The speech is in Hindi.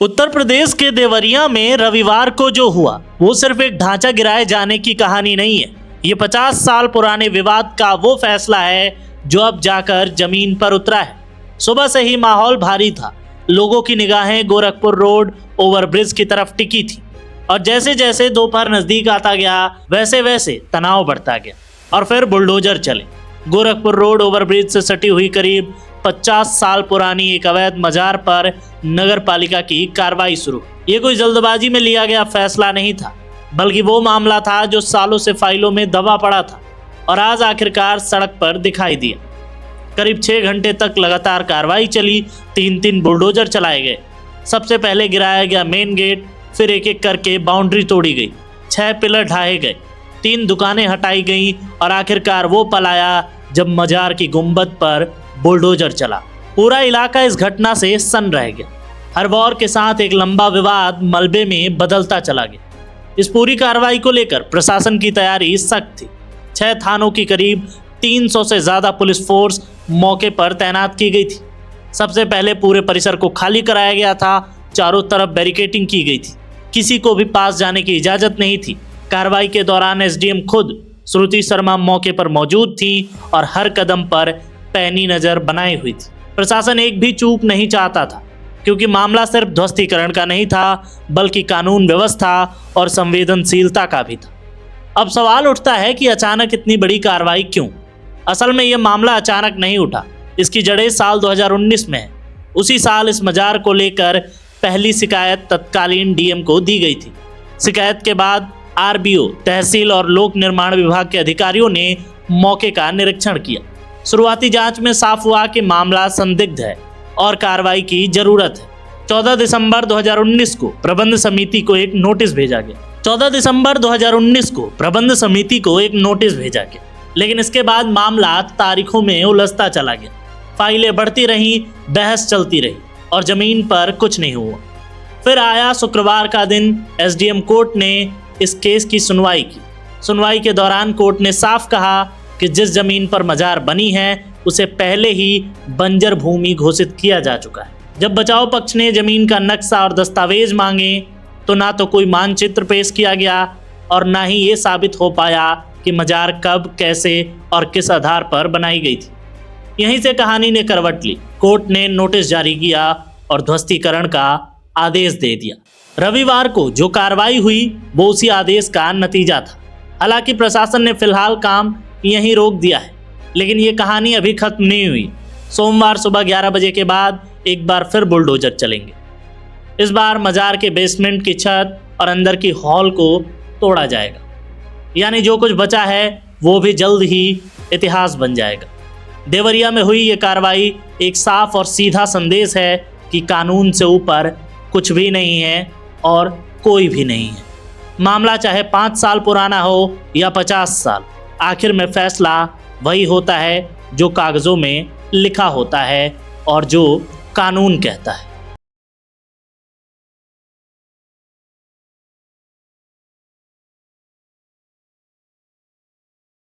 उत्तर प्रदेश के देवरिया में रविवार को जो हुआ वो सिर्फ एक ढांचा गिराए जाने की कहानी नहीं है। ये 50 साल पुराने विवाद का वो फैसला है जो अब जाकर जमीन पर उतरा है। सुबह से ही माहौल भारी था। लोगों की निगाहें गोरखपुर रोड ओवरब्रिज की तरफ टिकी थी और जैसे जैसे दोपहर नजदीक आता गया वैसे वैसे तनाव बढ़ता गया और फिर बुलडोजर चले। गोरखपुर रोड ओवरब्रिज से सटी हुई करीब 50 साल पुरानी एक अवैध मजार पर नगर पालिका की कार्रवाई शुरू। ये कोई जल्दबाजी में लिया गया फैसला नहीं था, बल्कि वो मामला था जो सालों से फाइलों में दबा पड़ा था और आज आखिरकार सड़क पर दिखाई दिया। करीब 6 घंटे तक लगातार कार्रवाई चली। 3 बुलडोजर चलाए गए। सबसे पहले गिराया गया मेन गेट, फिर एक एक करके बाउंड्री तोड़ी गई, 6 पिलर ढाए गए, 3 दुकानें हटाई गईं और आखिरकार वो पल आया जब मजार की गुंबद पर बुलडोजर चला। पूरा इलाका इस घटना से सन्न रह गया। हर वॉर के साथ एक लंबा विवाद मलबे में बदलता चला गया। इस पूरी कार्रवाई को लेकर प्रशासन की तैयारी सख्त थी। 6 थानों की करीब 300 से ज्यादा पुलिस फोर्स मौके पर तैनात की गई थी। सबसे पहले पूरे परिसर को खाली कराया गया था। चारों तरफ बैरिकेडिंग की गई थी। किसी को भी पास जाने की इजाजत नहीं थी। कार्रवाई के दौरान एसडीएम खुद श्रुति शर्मा मौके पर मौजूद थी और हर कदम पर पैनी नजर बनाई हुई थी। प्रशासन एक भी चूक नहीं चाहता था, क्योंकि मामला सिर्फ ध्वस्तीकरण का नहीं था, बल्कि कानून व्यवस्था और संवेदनशीलता का भी था। अब सवाल उठता है कि अचानक इतनी बड़ी कार्रवाई क्यों? असल में यह मामला अचानक नहीं उठा। इसकी जड़ें साल 2019 में है। उसी साल इस मजार को लेकर पहली शिकायत तत्कालीन डीएम को दी गई थी। शिकायत के बाद आरबीओ, तहसील और लोक निर्माण विभाग के अधिकारियों ने मौके का निरीक्षण किया। शुरुआती जांच में साफ हुआ कि मामला संदिग्ध है और कार्रवाई की जरूरत है। 14 दिसंबर 2019 को प्रबंध समिति को एक नोटिस भेजा गया। 14 दिसंबर 2019 को प्रबंध समिति को एक नोटिस भेजा गया, लेकिन इसके बाद मामला तारीखों में उलझता चला गया। फाइलें बढ़ती रहीं, बहस चलती रही और जमीन पर कुछ नहीं हुआ। फिर आया शुक्रवार का दिन। एसडीएम कोर्ट ने इस केस की सुनवाई की। सुनवाई के दौरान कोर्ट ने साफ कहा कि जिस जमीन पर मजार बनी है उसे पहले ही बंजर भूमि घोषित किया जा चुका है। जब बचाव पक्ष ने जमीन का नक्शा और दस्तावेज मांगे तो ना तो कोई मानचित्र पेश किया गया और ना ही ये साबित हो पाया कि मजार कब, कैसे और किस आधार पर बनाई गई थी। यहीं से कहानी ने करवट ली। कोर्ट ने नोटिस जारी किया और ध्वस्तीकरण का आदेश दे दिया। रविवार को जो कार्रवाई हुई वो उसी आदेश का नतीजा था। हालांकि प्रशासन ने फिलहाल काम यहीं रोक दिया है, लेकिन ये कहानी अभी खत्म नहीं हुई। सोमवार सुबह 11 बजे के बाद एक बार फिर बुलडोजर चलेंगे। इस बार मजार के बेसमेंट की छत और अंदर की हॉल को तोड़ा जाएगा। यानी जो कुछ बचा है वो भी जल्द ही इतिहास बन जाएगा। देवरिया में हुई ये कार्रवाई एक साफ और सीधा संदेश है कि कानून से ऊपर कुछ भी नहीं है और कोई भी नहीं है। मामला चाहे 5 साल पुराना हो या 50 साल, आखिर में फैसला वही होता है जो कागजों में लिखा होता है और जो कानून कहता है।